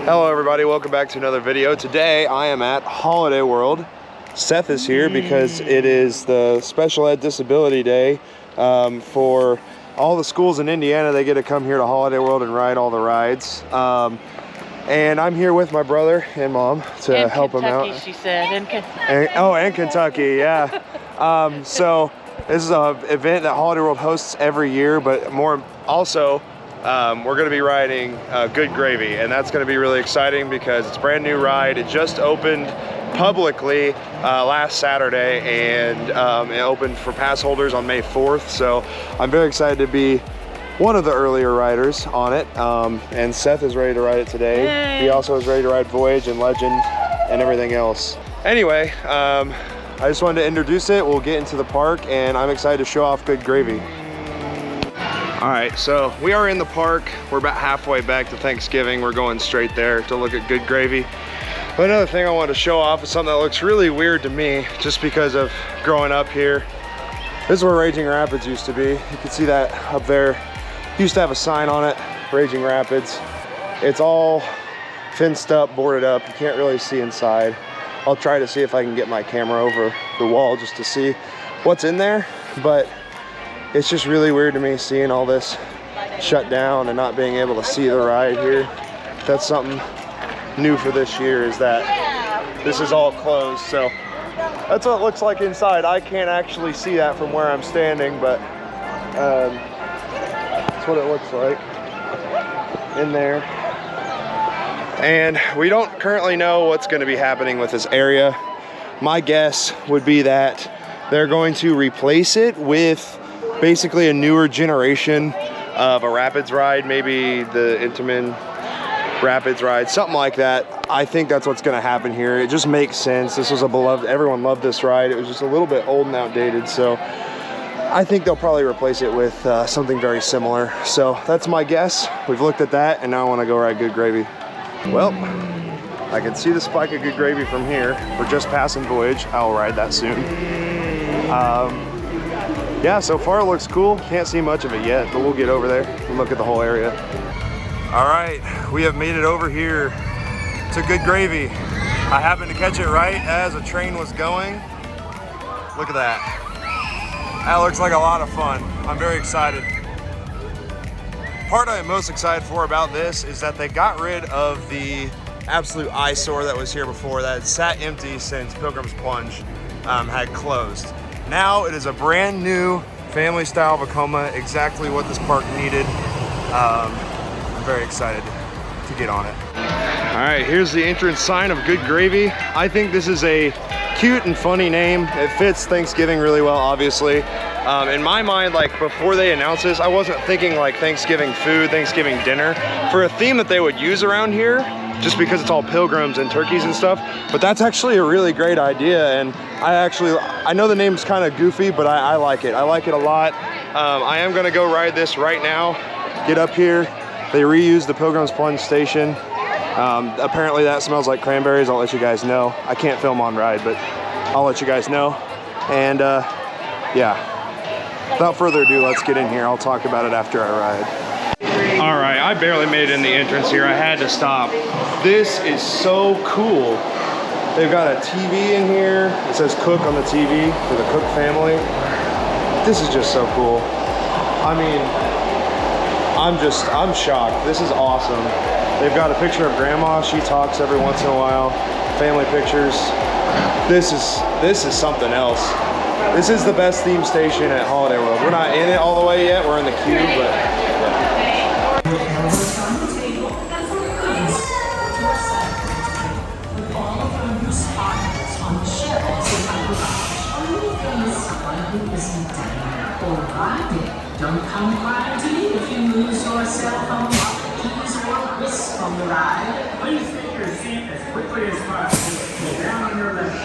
Hello everybody, welcome back to another video. Today I am at Holiday World. Seth is here because it is the Special Ed Disability Day for all the schools in Indiana. They get to come here to Holiday World and ride all the rides. And I'm here with my brother and mom to help them out. She said, and Kentucky, yeah. So this is an event that Holiday World hosts every year, but more also, we're going to be riding Good Gravy, and that's going to be really exciting because it's a brand new ride. It just opened publicly last Saturday, and it opened for pass holders on May 4th. So I'm very excited to be one of the earlier riders on it, and Seth is ready to ride it today. Yay. He also is ready to ride Voyage and Legend and everything else. Anyway, I just wanted to introduce it. We'll get into the park, and I'm excited to show off Good Gravy. All right, so we are in the park. We're about halfway back to Thanksgiving. We're going straight there to look at Good Gravy. But another thing I wanted to show off is something that looks really weird to me just because of growing up here. This is where Raging Rapids used to be. You can see that up there. Used to have a sign on it, Raging Rapids. It's all fenced up, boarded up. You can't really see inside. I'll try to see if I can get my camera over the wall just to see what's in there, but it's just really weird to me seeing all this shut down and not being able to see the ride here. That's something new for this year, is that this is all closed. So that's what it looks like inside. I can't actually see that from where I'm standing, but that's what it looks like in there. And we don't currently know what's going to be happening with this area. My guess would be that they're going to replace it with basically a newer generation of a Rapids ride, maybe the Intamin Rapids ride, something like that. I think that's what's going to happen here. It just makes sense. This was a beloved, everyone loved this ride. It was just a little bit old and outdated, so I think they'll probably replace it with something very similar. So that's my guess. We've looked at that, and now I want to go ride Good Gravy. Well, I can see the spike of Good Gravy from here. We're just passing Voyage. I'll ride that soon. Yeah, so far it looks cool. Can't see much of it yet, but we'll get over there and look at the whole area. All right, we have made it over here to Good Gravy. I happened to catch it right as a train was going. Look at that. That looks like a lot of fun. I'm very excited. Part I am most excited for about this is that they got rid of the absolute eyesore that was here before, that had sat empty since Pilgrim's Plunge had closed. Now it is a brand new family style Vekoma, exactly what this park needed. I'm very excited to get on it. All right, here's the entrance sign of Good Gravy. I think this is a cute and funny name. It fits Thanksgiving really well, obviously. In my mind, like before they announced this, I wasn't thinking like Thanksgiving food, Thanksgiving dinner, for a theme that they would use around here, just because it's all pilgrims and turkeys and stuff. But that's actually a really great idea, and I know the name's kind of goofy, but I like it. I like it a lot. I am gonna go ride this right now. Get up here. They reused the Pilgrim's Plunge station. Apparently that smells like cranberries. I'll let you guys know. I can't film on ride, but I'll let you guys know. And yeah, without further ado, let's get in here. I'll talk about it after I ride. All right, I barely made it in the entrance here. I had to stop. This is so cool. They've got a TV in here. It says Cook on the TV for the Cook family. This is just so cool. I mean, I'm shocked. This is awesome. They've got a picture of Grandma. She talks every once in a while. Family pictures. This is something else. This is the best theme station at Holiday World. We're not in it all the way yet. We're in the queue, but yeah. Don't come crying to me if you lose your cell phone, keys, or wisp on the ride. Please take your seat as quickly as possible. Down on your left.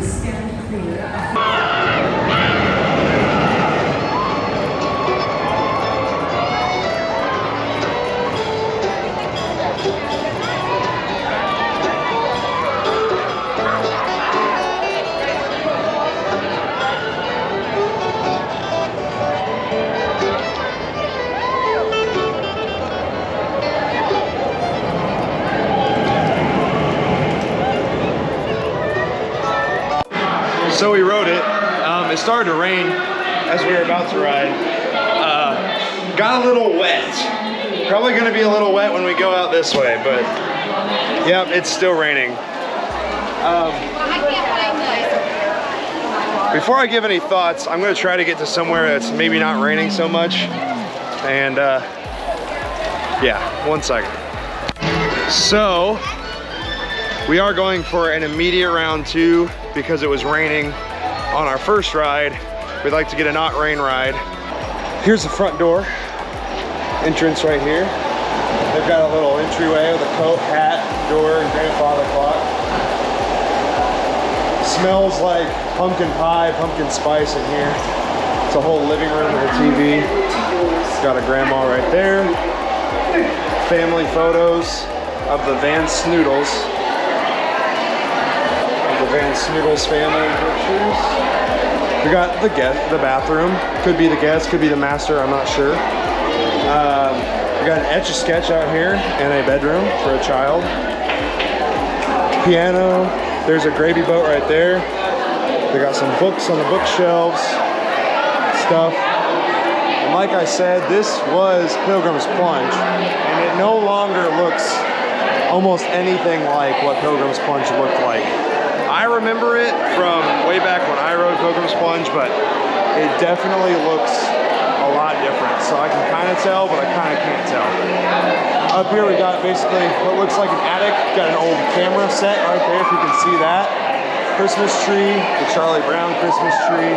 Stand clear. So we rode it. It started to rain as we were about to ride. Got a little wet. Probably gonna be a little wet when we go out this way, but yep, it's still raining. Before I give any thoughts, I'm gonna try to get to somewhere that's maybe not raining so much. And yeah, 1 second. So, we are going for an immediate round 2 because it was raining on our first ride. We'd like to get a not rain ride. Here's the front door. Entrance right here. They've got a little entryway with a coat, hat, door, and grandfather clock. Smells like pumpkin pie, pumpkin spice in here. It's a whole living room with a TV. It's got a grandma right there. Family photos of the Van Snoodles. The Van Snoodles family pictures. We got the bathroom. Could be the guest, could be the master, I'm not sure. We got an Etch-a-Sketch out here and a bedroom for a child. Piano. There's a gravy boat right there. They got some books on the bookshelves, stuff. And like I said, this was Pilgrim's Plunge, and it no longer looks almost anything like what Pilgrim's Plunge looked like. I remember it from way back when I rode Pilgrim's Plunge, but it definitely looks a lot different. So I can kind of tell, but I kind of can't tell. Up here we got basically what looks like an attic. Got an old camera set right there, if you can see that. Christmas tree, the Charlie Brown Christmas tree.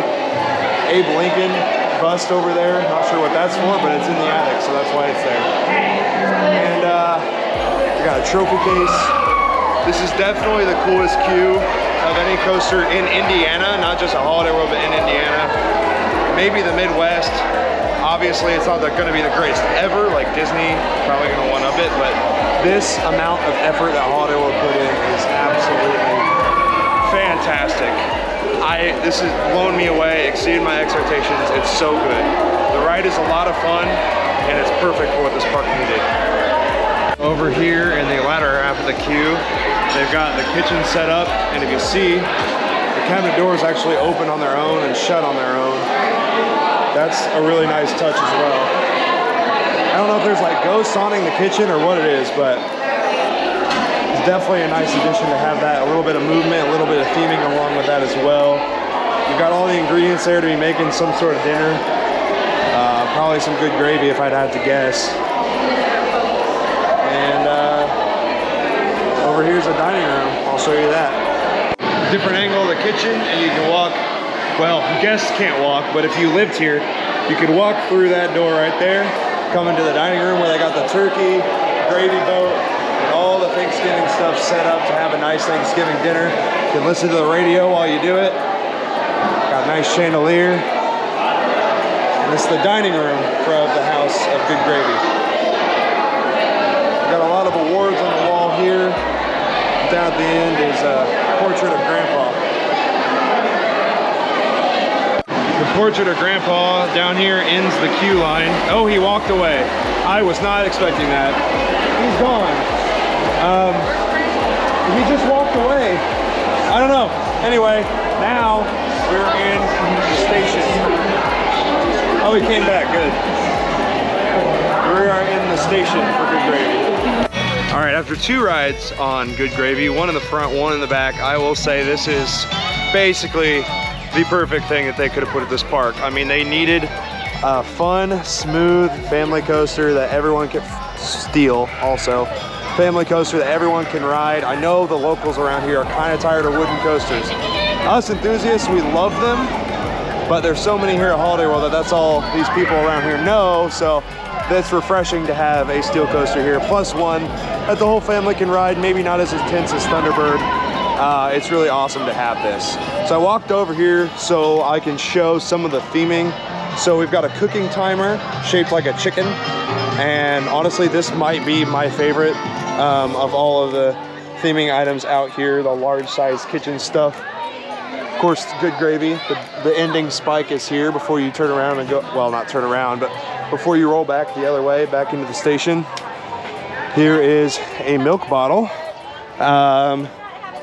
Abe Lincoln bust over there. Not sure what that's for, but it's in the attic, so that's why it's there. And we got a trophy case. This is definitely the coolest queue of any coaster in Indiana, not just a Holiday World, but in Indiana. Maybe the Midwest. Obviously, it's not going to be the greatest ever, like Disney, probably going to one-up it, but this amount of effort that Holiday World put in is absolutely fantastic. This has blown me away, exceeded my expectations. It's so good. The ride is a lot of fun, and it's perfect for what this park needed. Over here in the latter half of the queue, they've got the kitchen set up, and if you see, the cabinet doors actually open on their own and shut on their own. That's a really nice touch as well. I don't know if there's like ghosts haunting the kitchen or what it is, but it's definitely a nice addition to have that. A little bit of movement, a little bit of theming along with that as well. You've got all the ingredients there to be making some sort of dinner. Probably some good gravy if I'd have to guess. And over here's a dining room. I'll show you that. Different angle of the kitchen, and you can walk. Well, guests can't walk, but if you lived here, you could walk through that door right there, come into the dining room where they got the turkey, gravy boat, and all the Thanksgiving stuff set up to have a nice Thanksgiving dinner. You can listen to the radio while you do it. Got a nice chandelier. And this is the dining room of the House of Good Gravy. Got a lot of awards on the wall here. Down at the end is a portrait of Grandpa. The portrait of Grandpa down here ends the queue line. Oh, he walked away. I was not expecting that. He's gone. He just walked away. I don't know. Anyway, now we're in the station. Oh, he came back. Good. We are in the station for Good Gravy. All right, after 2 rides on Good Gravy, one in the front, one in the back, I will say this is basically the perfect thing that they could have put at this park. I mean, they needed a fun, smooth family coaster that everyone can steal also. Family coaster that everyone can ride. I know the locals around here are kind of tired of wooden coasters. Us enthusiasts, we love them, but there's so many here at Holiday World that's all these people around here know, so it's refreshing to have a steel coaster here, plus one that the whole family can ride, maybe not as intense as Thunderbird. It's really awesome to have this. So I walked over here so I can show some of the theming. So we've got a cooking timer shaped like a chicken, and honestly this might be my favorite of all of the theming items out here, the large size kitchen stuff. Of course, Good Gravy, the ending spike is here before you turn around and go, well, not turn around, but before you roll back the other way, back into the station. Here is a milk bottle.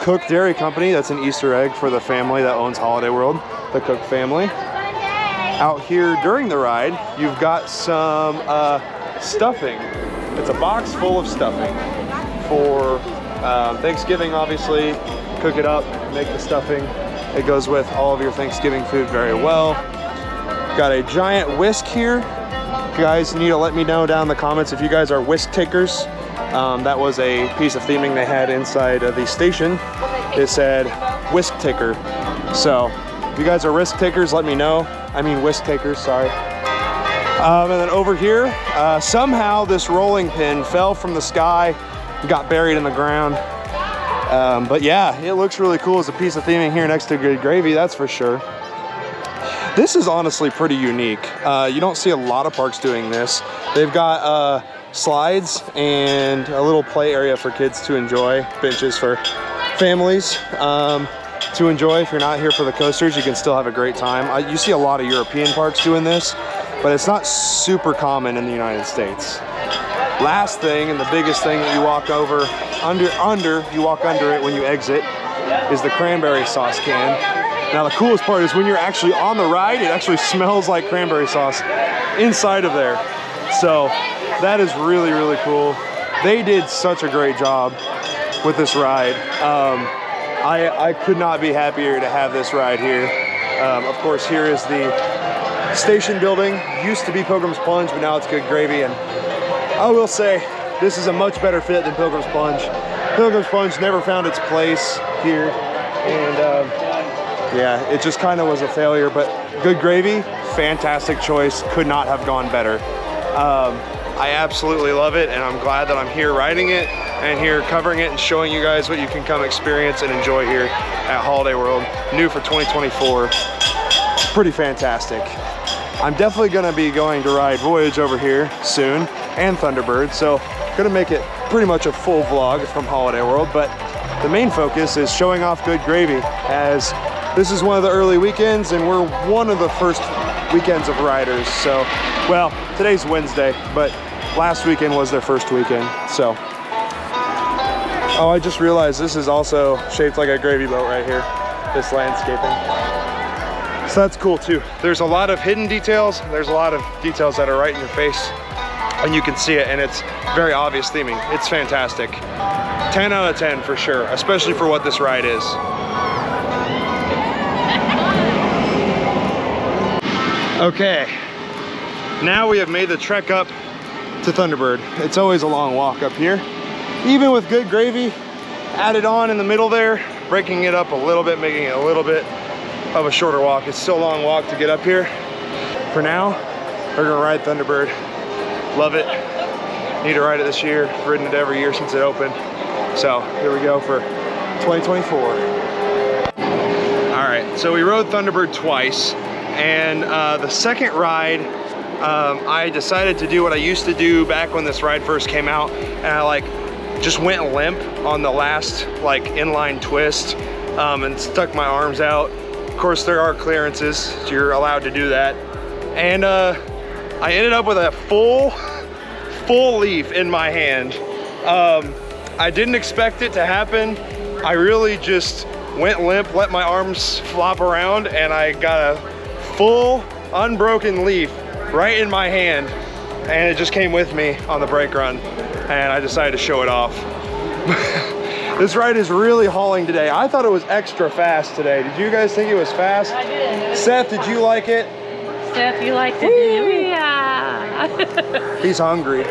Cook Dairy Company. That's an Easter egg for the family that owns Holiday World, the Cook family. Out here during the ride, you've got some stuffing. It's a box full of stuffing for Thanksgiving, obviously. Cook it up, make the stuffing. It goes with all of your Thanksgiving food very well. Got a giant whisk here. You guys need to let me know down in the comments if you guys are whisk takers. That was a piece of theming they had inside of the station. It said whisk taker. So if you guys are whisk takers, let me know. I mean whisk takers, sorry. And then over here, somehow this rolling pin fell from the sky, got buried in the ground. But yeah, it looks really cool as a piece of theming here next to Good Gravy, that's for sure. This is honestly pretty unique. You don't see a lot of parks doing this. They've got slides and a little play area for kids to enjoy, benches for families to enjoy. If you're not here for the coasters, you can still have a great time. You see a lot of European parks doing this, but it's not super common in the United States. Last thing, and the biggest thing that you walk over, you walk under it when you exit, is the cranberry sauce can. Now the coolest part is when you're actually on the ride, it actually smells like cranberry sauce inside of there. So that is really, really cool. They did such a great job with this ride. I could not be happier to have this ride here. Of course, here is the station building. Used to be Pilgrim's Plunge, but now it's Good Gravy. And I will say, this is a much better fit than Pilgrim's Plunge. Pilgrim's Plunge never found its place here. And yeah, it just kind of was a failure, but Good Gravy, fantastic choice. Could not have gone better. I absolutely love it, and I'm glad that I'm here riding it and here covering it and showing you guys what you can come experience and enjoy here at Holiday World. New for 2024. Pretty fantastic. I'm definitely gonna be going to ride Voyage over here soon, and Thunderbird, so gonna make it pretty much a full vlog from Holiday World, but the main focus is showing off Good Gravy, as this is one of the early weekends and we're one of the first weekends of riders. So, well, today's Wednesday, but last weekend was their first weekend, so. Oh, I just realized this is also shaped like a gravy boat right here, this landscaping. So that's cool too. There's a lot of hidden details. There's a lot of details that are right in your face and you can see it, and it's very obvious theming. It's fantastic. 10 out of 10 for sure, especially for what this ride is. Okay, now we have made the trek up to Thunderbird. It's always a long walk up here. Even with Good Gravy added on in the middle there, breaking it up a little bit, making it a little bit of a shorter walk. It's still a long walk to get up here. For now, we're gonna ride Thunderbird. Love it. Need to ride it this year. I've ridden it every year since it opened. So here we go for 2024. All right, so we rode Thunderbird twice. And the second ride, I decided to do what I used to do back when this ride first came out, and I just went limp on the last inline twist and stuck my arms out. Of course, there are clearances, so you're allowed to do that. And I ended up with a full leaf in my hand. I didn't expect it to happen. I really just went limp, let my arms flop around, and I got a full unbroken leaf right in my hand, and it just came with me on the brake run, and I decided to show it off. This ride is really hauling today. I thought it was extra fast today. Did you guys think it was fast? I did. Seth, did you like it? Seth, you liked it? Yeah. He's hungry.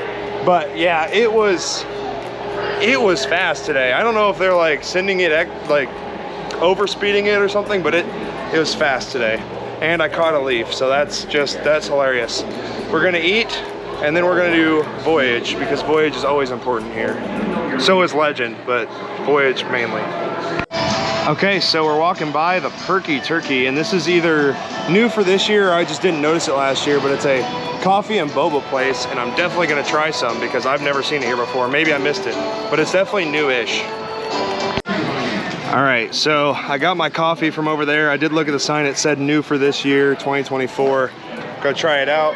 But yeah, it was fast today. I don't know if they're sending it over speeding it or something, but it was fast today. And I caught a leaf, so that's hilarious. We're gonna eat, and then we're gonna do Voyage, because Voyage is always important here. So is Legend, but Voyage mainly. Okay, so we're walking by the Perky Turkey, and this is either new for this year or I just didn't notice it last year, but it's a coffee and boba place, and I'm definitely gonna try some because I've never seen it here before. Maybe I missed it, but it's definitely new-ish. All right, so I got my coffee from over there. I did look at the sign, it said new for this year, 2024. Go try it out.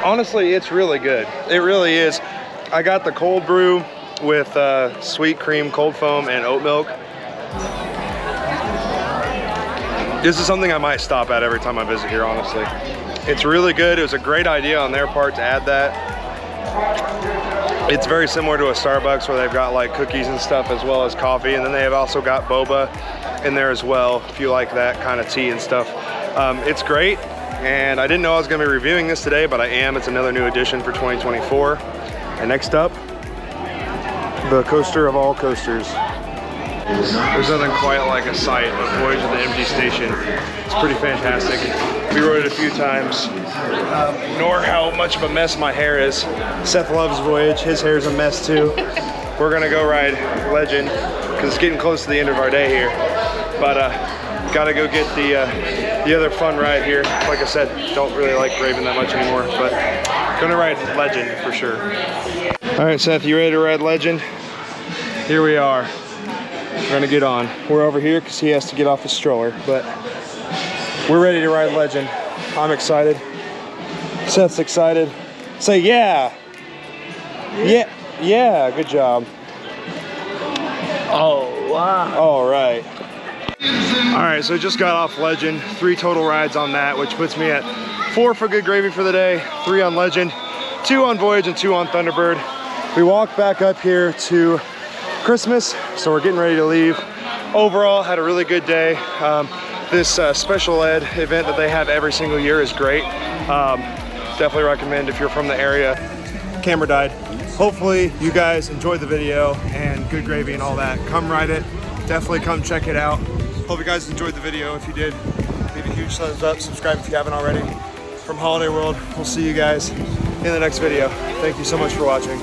Honestly, it's really good. It really is. I got the cold brew with sweet cream, cold foam, and oat milk. This is something I might stop at every time I visit here, honestly. It's really good. It was a great idea on their part to add that. It's very similar to a Starbucks where they've got like cookies and stuff as well as coffee, and then they have also got boba in there as well if you like that kind of tea and stuff. It's great, and I didn't know I was going to be reviewing this today, but I am. It's another new edition for 2024. And next up, the coaster of all coasters. There's nothing quite like a sight of Voyage of the Empty Station. It's pretty fantastic. We rode it a few times. Nor how much of a mess my hair is. Seth loves Voyage. His hair's a mess too. We're gonna go ride Legend because it's getting close to the end of our day here. But gotta go get the other fun ride here. Like I said, don't really like Raven that much anymore, but gonna ride Legend for sure. All right, Seth, you ready to ride Legend? Here we are. We're gonna get on. We're over here because he has to get off his stroller, but we're ready to ride Legend. I'm excited. Seth's excited. Say yeah. Yeah, yeah, good job. Oh, wow. All right. All right, so just got off Legend. 3 total rides on that, which puts me at 4 for Good Gravy for the day, 3 on Legend, 2 on Voyage, and 2 on Thunderbird. We walked back up here to Christmas, so we're getting ready to leave. Overall, had a really good day. This special ed event that they have every single year is great. Definitely recommend if you're from the area. Camera died. Hopefully you guys enjoyed the video and Good Gravy and all that. Come ride it. Definitely come check it out. Hope you guys enjoyed the video. If you did, leave a huge thumbs up. Subscribe if you haven't already. From Holiday World, we'll see you guys in the next video. Thank you so much for watching.